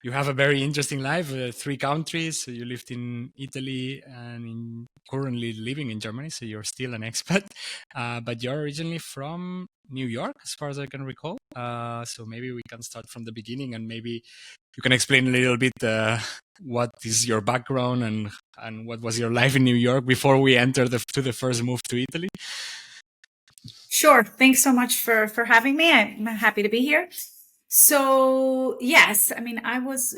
you have a very interesting life, 3 countries. So you lived in Italy and currently living in Germany. So you're still an expat, but you're originally from New York, as far as I can recall. So maybe we can start from the beginning, and maybe you can explain a little bit what is your background and what was your life in New York before we enter to the first move to Italy. Sure. Thanks so much for having me. I'm happy to be here. So, yes, I mean, I was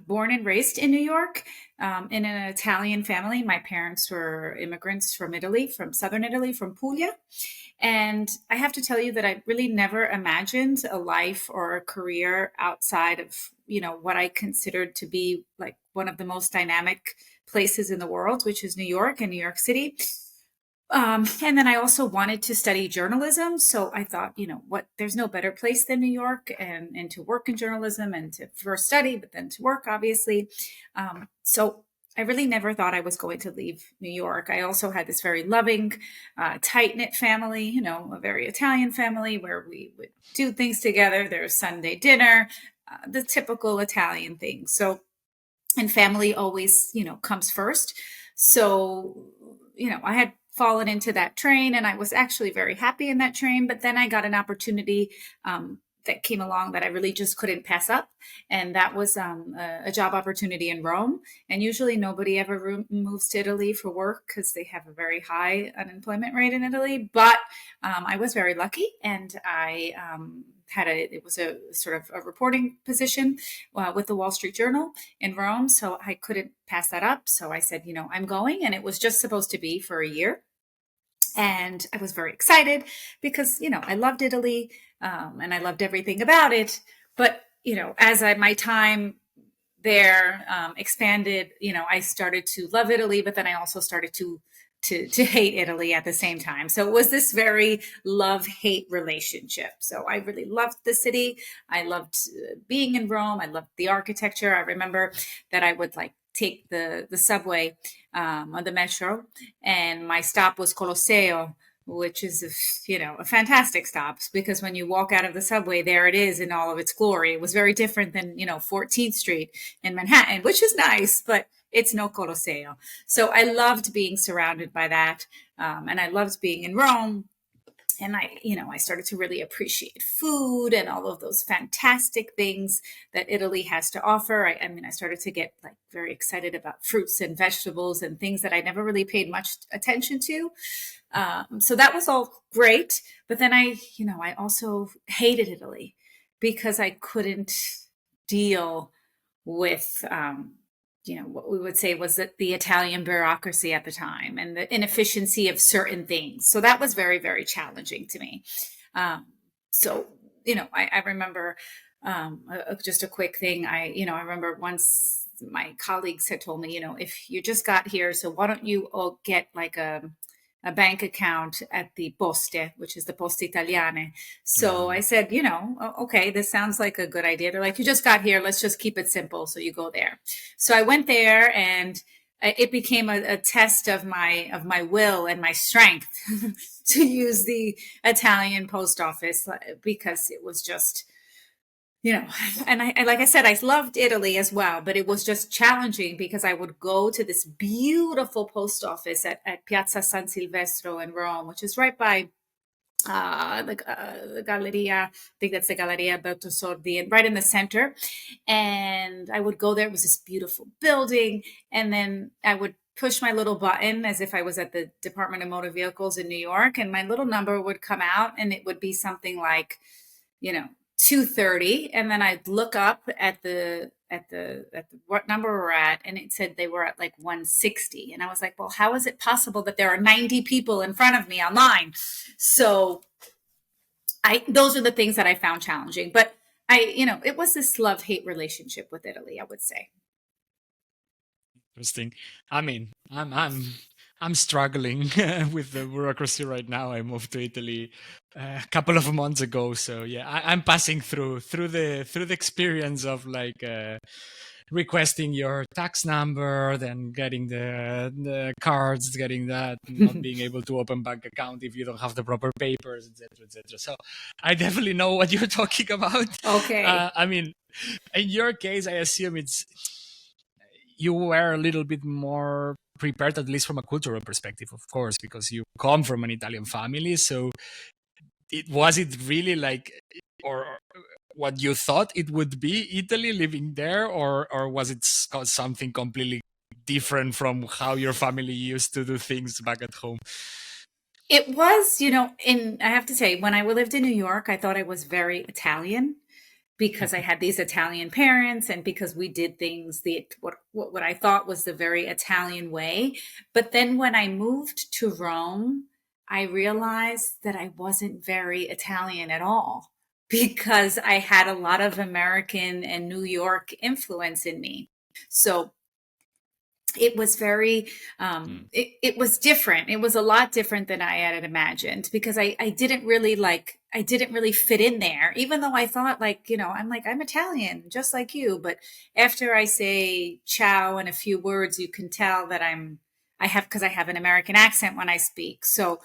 born and raised in New York in an Italian family. My parents were immigrants from Italy, from southern Italy, from Puglia. And I have to tell you that I really never imagined a life or a career outside of, what I considered to be like one of the most dynamic places in the world, which is New York and New York City. And then I also wanted to study journalism. So I thought, there's no better place than New York and to work in journalism and to first study, but then to work, obviously. So I really never thought I was going to leave New York. I also had this very loving, tight-knit family, a very Italian family where we would do things together. There's Sunday dinner, the typical Italian thing. So, and family always, comes first. So, I had fallen into that train and I was actually very happy in that train. But then I got an opportunity that came along that I really just couldn't pass up. And that was a job opportunity in Rome. And usually nobody ever moves to Italy for work because they have a very high unemployment rate in Italy. But I was very lucky, and I it was a sort of a reporting position with the Wall Street Journal in Rome. So I couldn't pass that up. So I said, I'm going. And it was just supposed to be for a year. And I was very excited because, I loved Italy and I loved everything about it. But, as my time there expanded, I started to love Italy, but then I also started to hate Italy at the same time. So it was this very love-hate relationship. So I really loved the city. I loved being in Rome. I loved the architecture. I remember that I would take the subway on the metro, and my stop was Colosseo, which is a fantastic stop, because when you walk out of the subway, there it is in all of its glory. It was very different than 14th Street in Manhattan, which is nice, but it's no Colosseo. So I loved being surrounded by that, and I loved being in Rome. And I started to really appreciate food and all of those fantastic things that Italy has to offer. I started to get very excited about fruits and vegetables and things that I never really paid much attention to. So that was all great. But then I also hated Italy because I couldn't deal with, what we would say was that the Italian bureaucracy at the time and the inefficiency of certain things. So that was very, very challenging to me. So, I remember just a quick thing. I remember once my colleagues had told me, if you just got here, so why don't you all get a bank account at the Poste, which is the Poste Italiane. So I said, okay, this sounds like a good idea. They're like, you just got here. Let's just keep it simple. So you go there. So I went there, and it became a test of my will and my strength to use the Italian post office, because it was just, and like I said, I loved Italy as well, but it was just challenging because I would go to this beautiful post office at Piazza San Silvestro in Rome, which is right by the Galleria. I think that's the Galleria Alberto Sordi, and right in the center. And I would go there. It was this beautiful building. And then I would push my little button as if I was at the Department of Motor Vehicles in New York, and my little number would come out, and it would be something like, 230, and then I'd look up at the what number we're at, and it said they were at 160, and I was like, well, how is it possible that there are 90 people in front of me online? So those are the things that I found challenging, but it was this love-hate relationship with Italy, I would say. Interesting. I mean, I'm struggling with the bureaucracy right now. I moved to Italy a couple of months ago, so yeah, I'm passing through the experience of requesting your tax number, then getting the cards, getting that, not being able to open bank account if you don't have the proper papers, etc., etc. So I definitely know what you're talking about. Okay. In your case, I assume you were a little bit more prepared, at least from a cultural perspective, of course, because you come from an Italian family. So was it really like, or what you thought it would be, Italy, living there, or was it something completely different from how your family used to do things back at home? It was, I have to say, when I lived in New York, I thought I was very Italian because I had these Italian parents and because we did things what I thought was the very Italian way. But then when I moved to Rome, I realized that I wasn't very Italian at all because I had a lot of American and New York influence in me. So it was very it was different. It was a lot different than I had imagined because I didn't really fit in there, even though I thought I'm Italian just like you. But after I say ciao and a few words, you can tell that because I have an American accent when I speak. So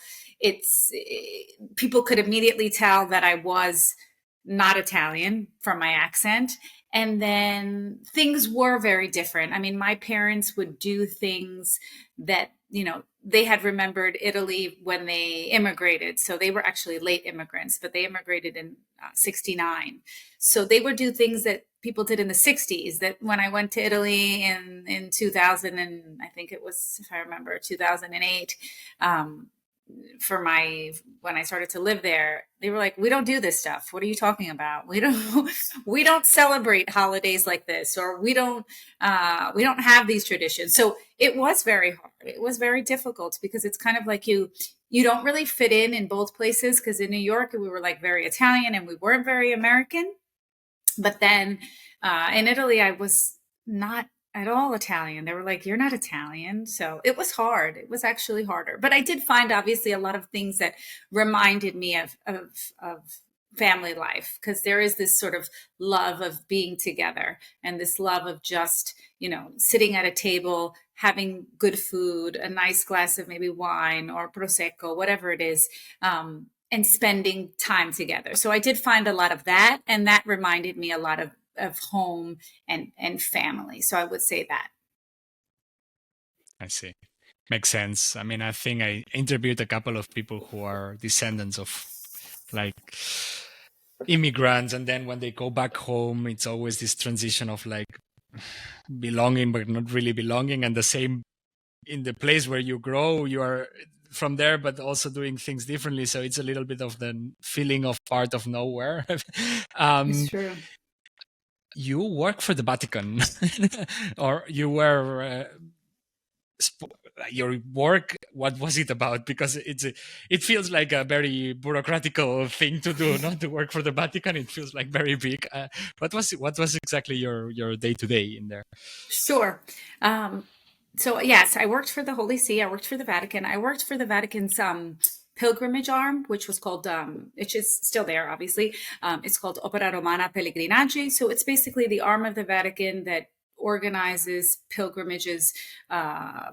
people could immediately tell that I was not Italian from my accent. And then things were very different. I mean, my parents would do things that, they had remembered Italy when they immigrated. So they were actually late immigrants, but they immigrated in 69. So they would do things that people did in the 60s, that when I went to Italy in 2000, and I think it was, if I remember, 2008, when I started to live there, they were like, we don't do this stuff. What are you talking about? We don't celebrate holidays like this, or we don't have these traditions. So it was very hard. It was very difficult because it's kind of like you don't really fit in both places. Cause in New York, we were like very Italian and we weren't very American. But then in Italy, I was not at all Italian. They were like, you're not Italian. So it was hard. It was actually harder. But I did find obviously a lot of things that reminded me of family life, because there is this sort of love of being together and this love of just, sitting at a table, having good food, a nice glass of maybe wine or prosecco, whatever it is. And spending time together. So I did find a lot of that, and that reminded me a lot of home and family. So I would say that. I see. Makes sense. I mean, I think I interviewed a couple of people who are descendants of like immigrants, and then when they go back home, it's always this transition of like belonging but not really belonging, and the same in the place where you grow, you are from there but also doing things differently, so it's a little bit of the feeling of part of nowhere. It's true. You work for the Vatican or you were your work, what was it about? Because it feels like a very bureaucratical thing to do, not to work for the Vatican. It feels like very big. What was exactly your day-to-day in there? Sure. So yes, I worked for the Holy See. I worked for the Vatican. I worked for the Vatican's pilgrimage arm, which was called, which is still there, obviously. It's called Opera Romana Pellegrinaggi. So it's basically the arm of the Vatican that organizes pilgrimages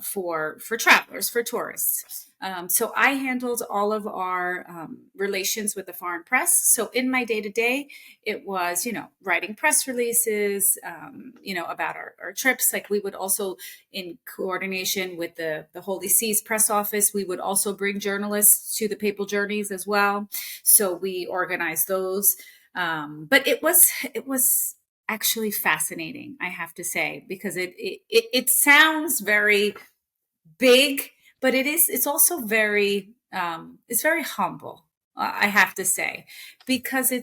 for travelers, for tourists. So I handled all of our relations with the foreign press. So in my day-to-day, it was, writing press releases, about our trips. Like we would also, in coordination with the Holy See's press office, we would also bring journalists to the papal journeys as well. So we organized those. But it was actually fascinating, I have to say, because it sounds very big, but it's also very it's very humble, I have to say, because it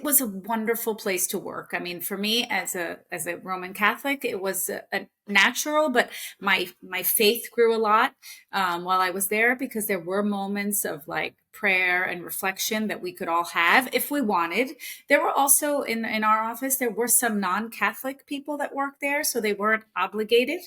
was a wonderful place to work. I mean, for me as a Roman Catholic, it was a natural, but my faith grew a lot while I was there, because there were moments of like prayer and reflection that we could all have if we wanted. There were also in our office, there were some non-Catholic people that worked there, so they weren't obligated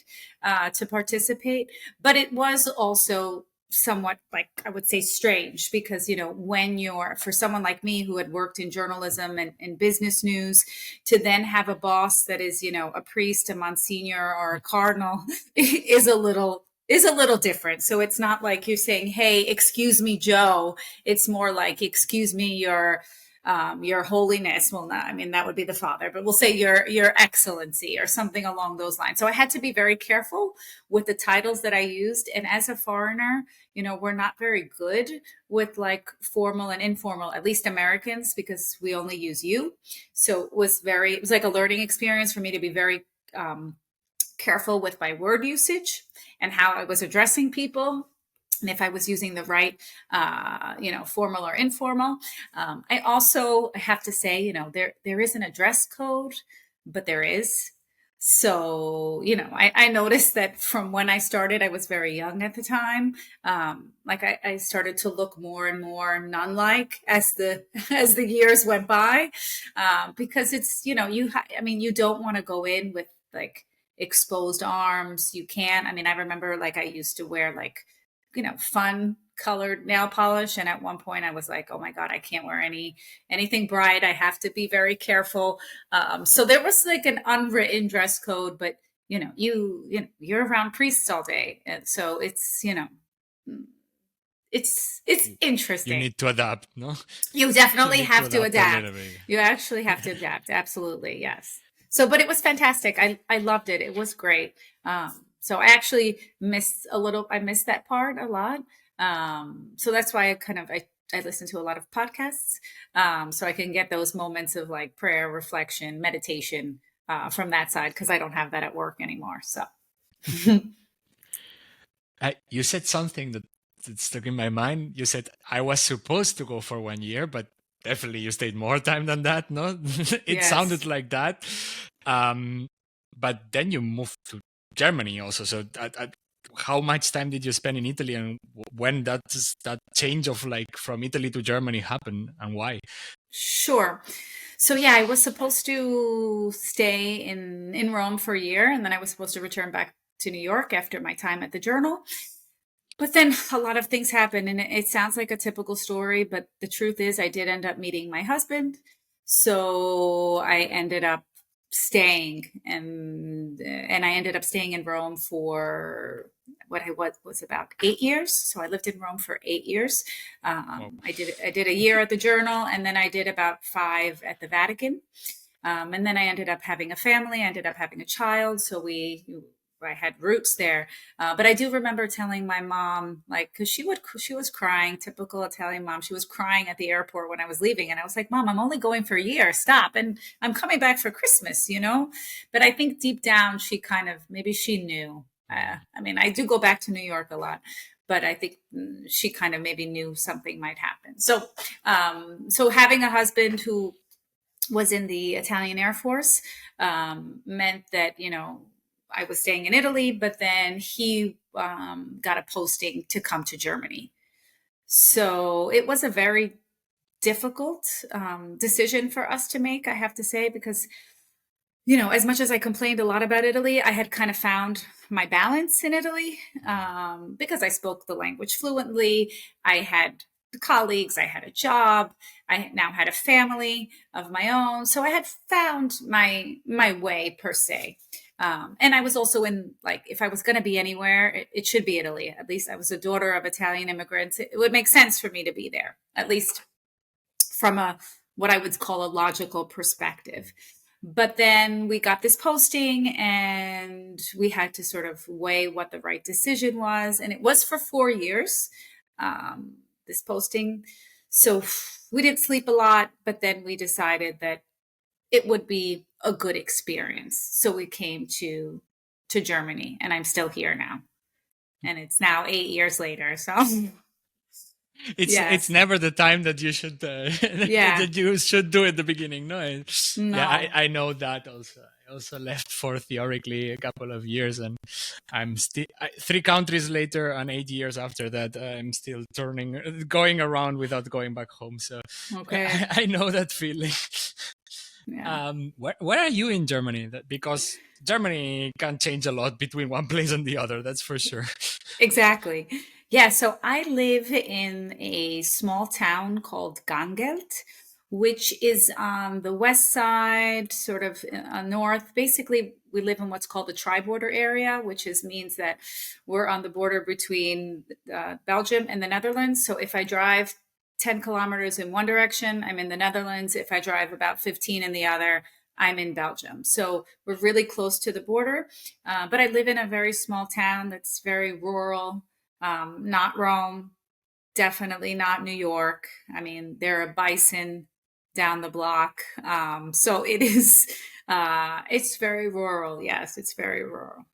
to participate, but it was also somewhat, like, I would say, strange, because when you're, for someone like me who had worked in journalism and business news, to then have a boss that is a priest, a monsignor, or a cardinal is a little different. So it's not like you're saying, hey, excuse me, Joe. It's more like, excuse me, your your holiness. Well, not, I mean, that would be the father, but we'll say your excellency or something along those lines. So I had to be very careful with the titles that I used. And as a foreigner, we're not very good with like formal and informal, at least Americans, because we only use you. So it was like a learning experience for me to be very careful with my word usage and how I was addressing people, and if I was using the right, formal or informal. I also have to say, there isn't a dress code, but there is. So, I noticed that from when I started, I was very young at the time. I started to look more and more nun-like as the as the years went by, because it's, you don't want to go in with like exposed arms. You can't. I mean, I remember like I used to wear like fun colored nail polish. And at one point I was like, oh my God, I can't wear anything bright. I have to be very careful. So there was like an unwritten dress code, but you're around priests all day. And so it's interesting. You need to adapt, no? You definitely have to adapt. You actually have to adapt. Absolutely. Yes. So, but it was fantastic. I loved it. It was great. So I actually I missed that part a lot. So that's why I listen to a lot of podcasts. So I can get those moments of like prayer, reflection, meditation, from that side, because I don't have that at work anymore. So you said something that stuck in my mind. You said I was supposed to go for 1 year, but definitely you stayed more time than that, no? It sounded like that. But then you moved to Germany also. So how much time did you spend in Italy, and when that change of like from Italy to Germany happened, and why? Sure. So yeah, I was supposed to stay in Rome for a year, and then I was supposed to return back to New York after my time at the Journal. But then a lot of things happened, and it sounds like a typical story, but the truth is I did end up meeting my husband. So I ended up staying, and I ended up staying in Rome for what was about 8 years. So I lived in Rome for 8 years. I did a year at the Journal, and then I did about 5 at the Vatican. And then I ended up having a family. I ended up having a child. So I had roots there. But I do remember telling my mom, like, cause she was crying, typical Italian mom. She was crying at the airport when I was leaving. And I was like, Mom, I'm only going for a year. Stop. And I'm coming back for Christmas, but I think deep down, maybe she knew. I mean, I do go back to New York a lot, but I think she kind of maybe knew something might happen. So, so having a husband who was in the Italian Air Force, meant that, I was staying in Italy, but then he got a posting to come to Germany. So it was a very difficult decision for us to make, I have to say, because, as much as I complained a lot about Italy, I had kind of found my balance in Italy, because I spoke the language fluently. I had colleagues, I had a job, I now had a family of my own. So I had found my way, per se. And I was also in, like, if I was going to be anywhere, it should be Italy. At least I was a daughter of Italian immigrants. It would make sense for me to be there, at least from what I would call a logical perspective. But then we got this posting, and we had to sort of weigh what the right decision was. And it was for 4 years, this posting. So we didn't sleep a lot, but then we decided that it would be a good experience. So we came to Germany, and I'm still here now. And it's now 8 years later. So it's never the time that you should that you should do at the beginning. No. Yeah, I know that also. I also left for theoretically a couple of years, and I'm still 3 countries later and 8 years after that. I'm still going around without going back home. So okay. I know that feeling. Yeah. Where are you in Germany? Because Germany can change a lot between one place and the other. That's for sure. Exactly. Yeah. So I live in a small town called Gangelt, which is on the west side, sort of north. Basically, we live in what's called the tri-border area, which means that we're on the border between Belgium and the Netherlands. So if I drive 10 kilometers in one direction, I'm in the Netherlands. If I drive about 15 in the other, I'm in Belgium. So we're really close to the border. But I live in a very small town that's very rural, not Rome, definitely not New York. I mean, there are bison down the block. So it is, it's very rural. Yes, it's very rural.